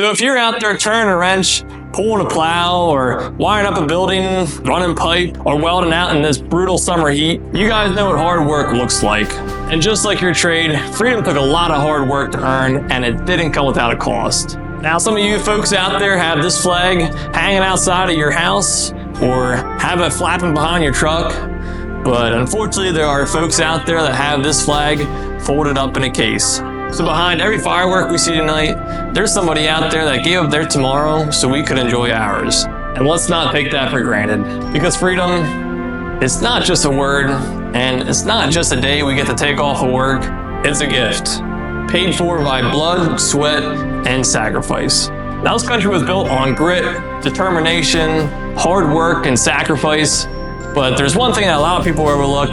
So if you're out there turning a wrench, pulling a plow, or wiring up a building, running pipe, or welding out in this brutal summer heat, you guys know what hard work looks like. And just like your trade, freedom took a lot of hard work to earn, and it didn't come without a cost. Now, some of you folks out there have this flag hanging outside of your house, or have it flapping behind your truck. But unfortunately, there are folks out there that have this flag folded up in a case. So behind every firework we see tonight, there's somebody out there that gave up their tomorrow so we could enjoy ours. And let's not take that for granted. Because freedom, it's not just a word, and it's not just a day we get to take off of work. It's a gift, paid for by blood, sweat, and sacrifice. Now, this country was built on grit, determination, hard work, and sacrifice. But there's one thing that a lot of people overlook,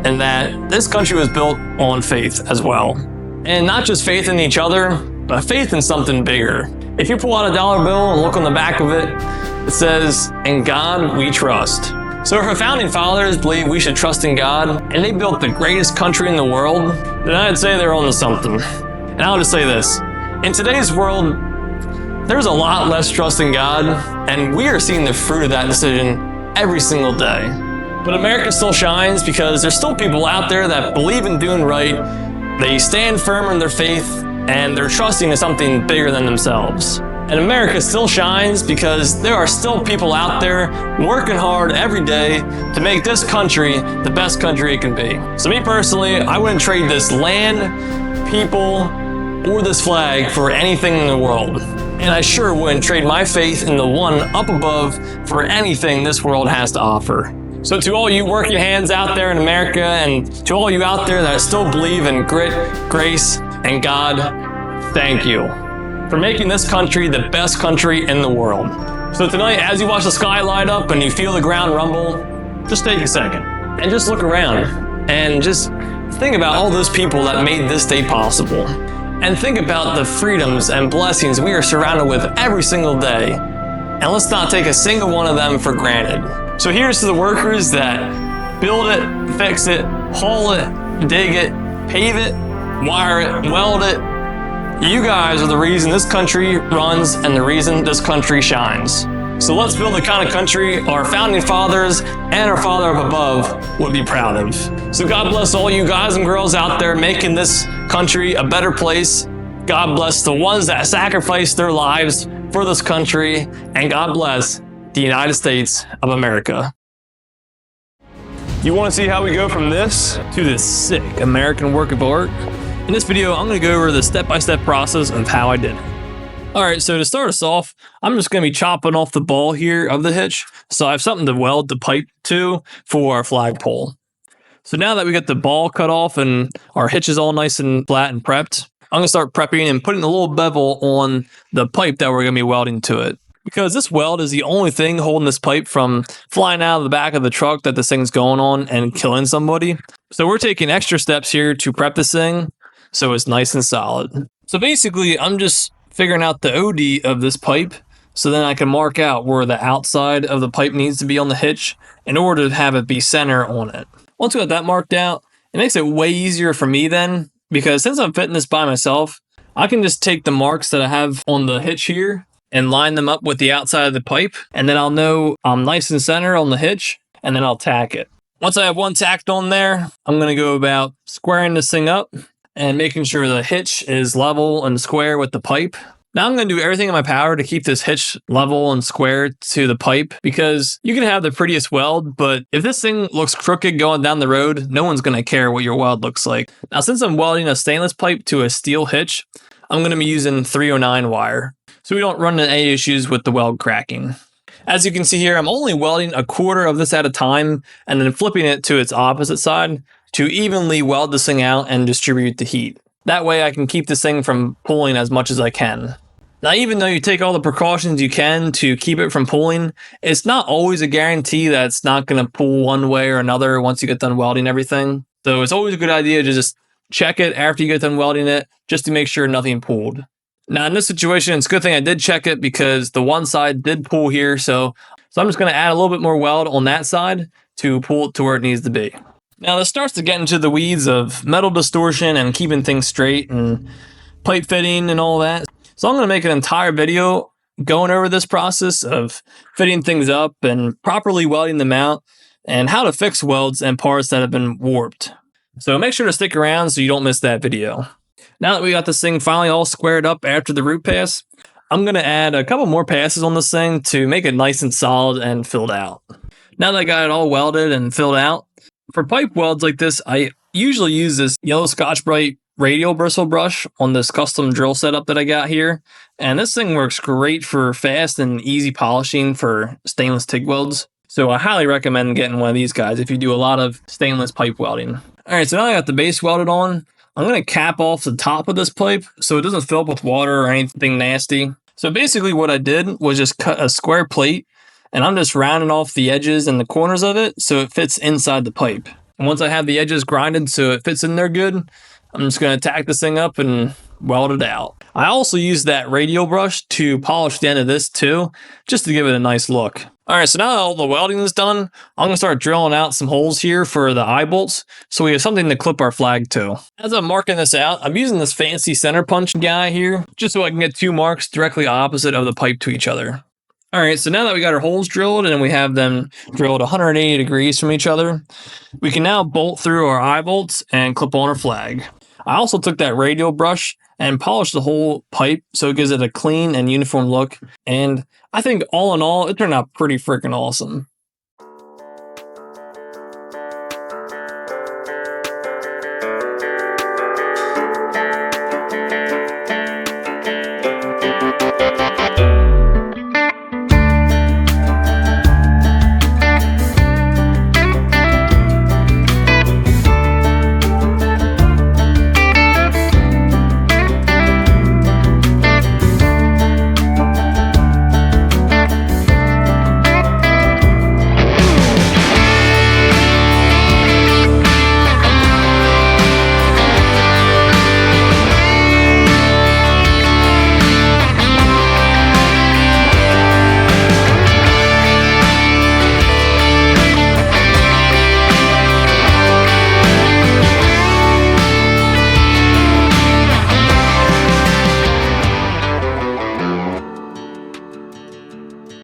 and that this country was built on faith as well. And not just faith in each other, but faith in something bigger. If you pull out a dollar bill and look on the back of it, it says, "In God we trust." So if our founding fathers believe we should trust in God, and they built the greatest country in the world, then I'd say they're onto something. And I'll just say this, in today's world, there's a lot less trust in God, and we are seeing the fruit of that decision every single day. But America still shines because there's still people out there that believe in doing right. They stand firm in their faith, and they're trusting in something bigger than themselves. And America still shines because there are still people out there working hard every day to make this country the best country it can be. So me personally, I wouldn't trade this land, people, or this flag for anything in the world. And I sure wouldn't trade my faith in the one up above for anything this world has to offer. So to all you working hands out there in America, and to all you out there that still believe in grit, grace, and God, thank you for making this country the best country in the world. So tonight, as you watch the sky light up and you feel the ground rumble, just take a second and just look around and just think about all those people that made this day possible. And think about the freedoms and blessings we are surrounded with every single day. And let's not take a single one of them for granted. So here's to the workers that build it, fix it, haul it, dig it, pave it, wire it, weld it. You guys are the reason this country runs and the reason this country shines. So let's build the kind of country our founding fathers and our Father up above would be proud of. So God bless all you guys and girls out there making this country a better place. God bless the ones that sacrificed their lives for this country. And God bless the United States of America. You want to see how we go from this to this sick American work of art? In this video, I'm going to go over the step-by-step process of how I did it. Alright, so to start us off, I'm just going to be chopping off the ball here of the hitch, so I have something to weld the pipe to for our flagpole. So now that we got the ball cut off and our hitch is all nice and flat and prepped, I'm going to start prepping and putting a little bevel on the pipe that we're going to be welding to it. Because this weld is the only thing holding this pipe from flying out of the back of the truck that this thing's going on and killing somebody. So we're taking extra steps here to prep this thing so it's nice and solid. So basically, I'm just figuring out the OD of this pipe so then I can mark out where the outside of the pipe needs to be on the hitch in order to have it be center on it. Once we got that marked out, it makes it way easier for me then, because since I'm fitting this by myself, I can just take the marks that I have on the hitch here and line them up with the outside of the pipe, and then I'll know I'm nice and center on the hitch, and then I'll tack it. Once I have one tacked on there, I'm going to go about squaring this thing up and making sure the hitch is level and square with the pipe. Now I'm going to do everything in my power to keep this hitch level and square to the pipe, because you can have the prettiest weld, but if this thing looks crooked going down the road, no one's going to care what your weld looks like. Now, since I'm welding a stainless pipe to a steel hitch, I'm going to be using 309 wire, so we don't run into any issues with the weld cracking. As you can see here, I'm only welding a quarter of this at a time and then flipping it to its opposite side to evenly weld this thing out and distribute the heat. That way I can keep this thing from pulling as much as I can. Now, even though you take all the precautions you can to keep it from pulling, it's not always a guarantee that it's not going to pull one way or another once you get done welding everything. So it's always a good idea to just check it after you get done welding it, just to make sure nothing pulled. Now, in this situation, it's a good thing I did check it because the one side did pull here. So I'm just going to add a little bit more weld on that side to pull it to where it needs to be. Now, this starts to get into the weeds of metal distortion and keeping things straight and pipe fitting and all that. So I'm going to make an entire video going over this process of fitting things up and properly welding them out and how to fix welds and parts that have been warped. So make sure to stick around so you don't miss that video. Now that we got this thing finally all squared up after the root pass, I'm going to add a couple more passes on this thing to make it nice and solid and filled out. Now that I got it all welded and filled out, for pipe welds like this, I usually use this yellow Scotch-Brite radial bristle brush on this custom drill setup that I got here. And this thing works great for fast and easy polishing for stainless TIG welds. So I highly recommend getting one of these guys if you do a lot of stainless pipe welding. All right, so now I got the base welded on. I'm going to cap off the top of this pipe so it doesn't fill up with water or anything nasty. So basically what I did was just cut a square plate, and I'm just rounding off the edges and the corners of it so it fits inside the pipe. And once I have the edges grinded so it fits in there good, I'm just going to tack this thing up and weld it out. I also use that radial brush to polish the end of this too, just to give it a nice look. All right, so now that all the welding is done, I'm going to start drilling out some holes here for the eye bolts so we have something to clip our flag to. As I'm marking this out, I'm using this fancy center punch guy here just so I can get two marks directly opposite of the pipe to each other. All right, so now that we got our holes drilled and we have them drilled 180 degrees from each other, we can now bolt through our eye bolts and clip on our flag. I also took that radial brush and polished the whole pipe so it gives it a clean and uniform look. And I think all in all, it turned out pretty freaking awesome.